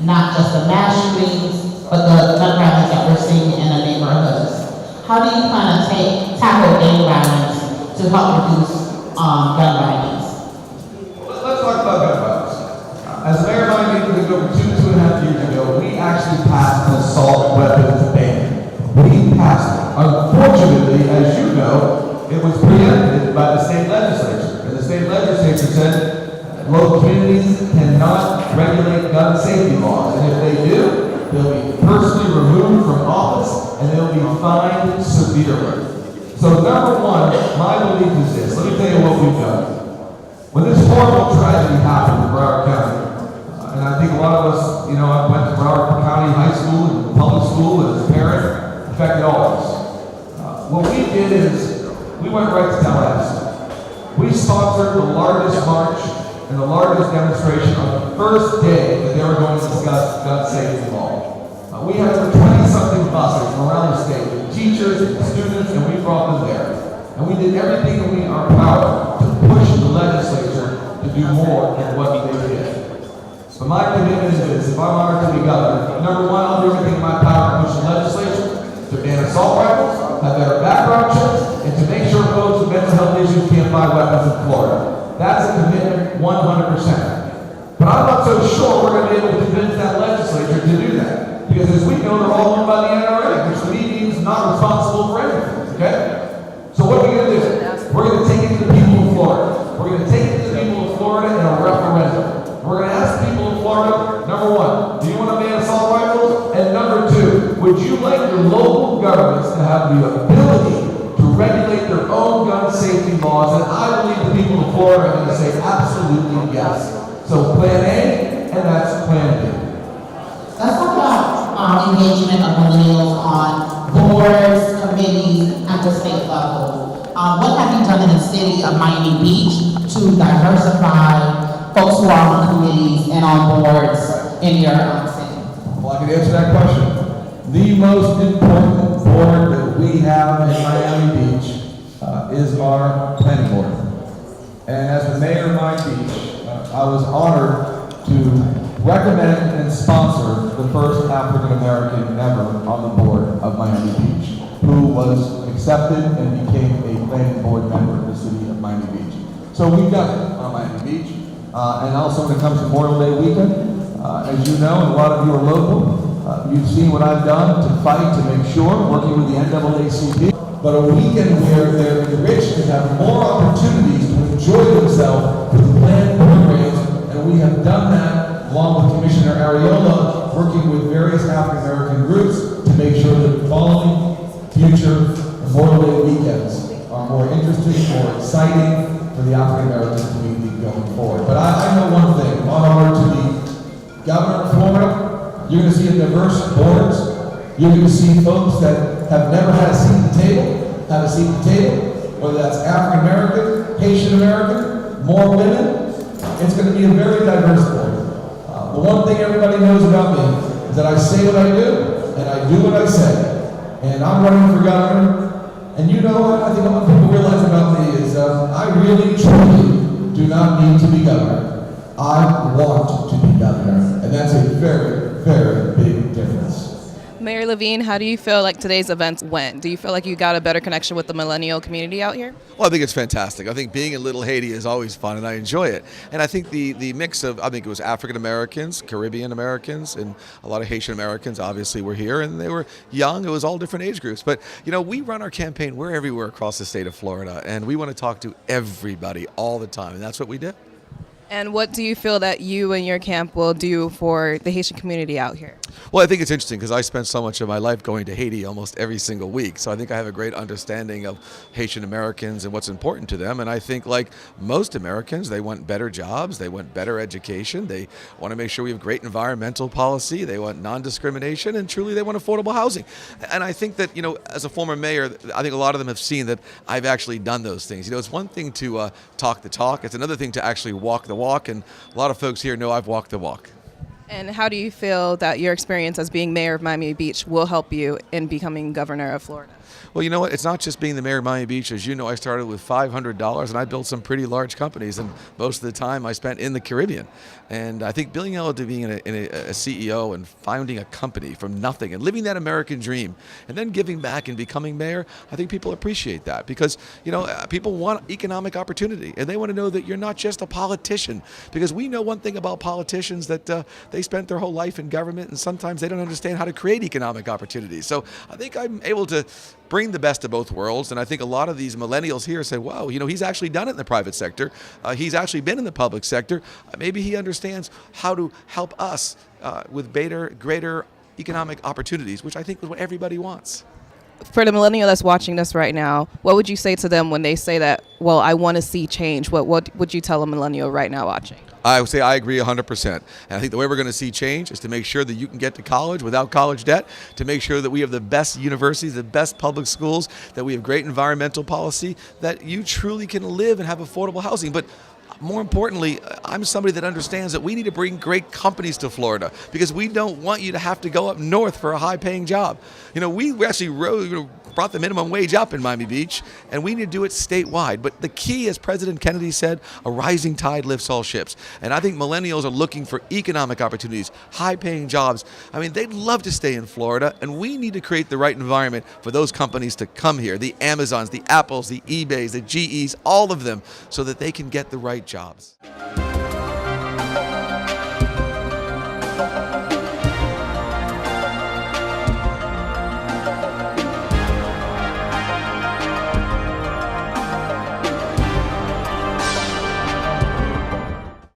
not just the mass shootings, but the gun violence that we're seeing in the neighborhoods. How do you plan to tackle gang violence to help reduce gun violence? Let's talk about gun violence. As Mayor Miami over 2.5 years ago, we actually passed an assault weapons ban. We passed it. Unfortunately, as you know, it was preempted by the state legislature. And the state legislature said local communities cannot regulate gun safety laws. And if they do, they'll be personally removed from office and they'll be fined severely. So number one, my belief is this. Let me tell you what we've done. When this horrible tragedy happened in Broward County, and I think a lot of us, I went to Broward County High School and public school as a parent, affected all of us. What we did is, we went right to Tallahassee. We sponsored the largest march and the largest demonstration on the first day that they were going to discuss gun safety law. We had over 20-something buses from around the state, with teachers and students, and we brought them there. And we did everything in our power to push the legislature to do more than what they did. But my commitment is this: if I'm honored to be governor, number one, I'll do everything in my power to push the legislature to ban assault rifles, have better background checks, and to make sure folks with mental health issues can't buy weapons in Florida. That's a commitment 100%. But I'm not so sure we're going to be able to convince that legislature to do that. Because as we know, they're all owned by the NRA, which to me means not responsible for anything, okay? So what are we going to do? We're going to take it to the people of Florida. We're going to take it to the people of Florida in a referendum. We're going to ask the people of Florida, number one, do you want to ban assault rifles? And number two, would you like your local governments to have the ability to regulate their own gun safety laws? And I believe the people of Florida are going to say absolutely yes. So plan A, and that's plan B. Let's talk about engagement of millennials on boards, committees at the state level. What have you done in the city of Miami Beach to diversify folks who are on committees and on boards in your city? Well, I can answer that question. The most important board that we have in Miami Beach is our planning board. And as the mayor of Miami Beach, I was honored to recommend and sponsor the first African American ever on the board of Miami Beach, who was accepted and became a planning board member of the city of Miami Beach. So we've done it on Miami Beach. And also when it comes to Memorial Day weekend, as you know, and a lot of you are local, you've seen what I've done to fight to make sure, working with the NAACP, but a weekend where they're enriched and have more opportunities to enjoy themselves with planned programs, and we have done that along with Commissioner Ariola, working with various African American groups to make sure that the following future Memorial Day weekends are more interesting, more exciting for the African American community going forward. But I know one thing: I'm honored to be governor of Florida. You're going to see a diverse boards. You're going to see folks that have never had a seat at the table have a seat at the table, whether that's African American, Haitian American, more women. It's going to be a very diverse board. The one thing everybody knows about me is that I say what I do, and I do what I say. And I'm running for governor. And you know what I think a lot of people realize about me is I really, truly do not need to be governor. I want to be governor. And that's a very, very big difference. Mayor Levine, how do you feel like today's events went? Do you feel like you got a better connection with the millennial community out here? Well, I think it's fantastic. I think being in Little Haiti is always fun, and I enjoy it. And I think the mix of, I think it was African Americans, Caribbean Americans, and a lot of Haitian Americans obviously were here, and they were young. It was all different age groups. But, we run our campaign. We're everywhere across the state of Florida, and we want to talk to everybody all the time, and that's what we did. And what do you feel that you and your camp will do for the Haitian community out here? Well, I think it's interesting because I spent so much of my life going to Haiti almost every single week. So I think I have a great understanding of Haitian Americans and what's important to them. And I think, like most Americans, they want better jobs, they want better education, they want to make sure we have great environmental policy, they want non-discrimination, and truly they want affordable housing. And I think that, as a former mayor, I think a lot of them have seen that I've actually done those things. It's one thing to talk the talk, it's another thing to actually walk the walk, and a lot of folks here know I've walked the walk. And how do you feel that your experience as being mayor of Miami Beach will help you in becoming governor of Florida? Well, you know what? It's not just being the mayor of Miami Beach. As you know, I started with $500 and I built some pretty large companies, and most of the time I spent in the Caribbean. And I think being able to be a CEO and founding a company from nothing and living that American dream and then giving back and becoming mayor, I think people appreciate that because, people want economic opportunity and they want to know that you're not just a politician, because we know one thing about politicians, that they spent their whole life in government and sometimes they don't understand how to create economic opportunities. So I think I'm able to bring the best of both worlds, and I think a lot of these millennials here say, wow, he's actually done it in the private sector. He's actually been in the public sector. Maybe he understands how to help us with greater economic opportunities, which I think is what everybody wants. For the millennial that's watching this right now, what would you say to them when they say that, well, I want to see change? What would you tell a millennial right now watching? I would say I agree 100%. And I think the way we're going to see change is to make sure that you can get to college without college debt, to make sure that we have the best universities, the best public schools, that we have great environmental policy, that you truly can live and have affordable housing. But more importantly, I'm somebody that understands that we need to bring great companies to Florida because we don't want you to have to go up north for a high-paying job. We actually brought the minimum wage up in Miami Beach, and we need to do it statewide. But the key, as President Kennedy said, a rising tide lifts all ships. And I think millennials are looking for economic opportunities, high-paying jobs. I mean, they'd love to stay in Florida, and we need to create the right environment for those companies to come here, the Amazons, the Apples, the eBays, the GEs, all of them, so that they can get the right jobs.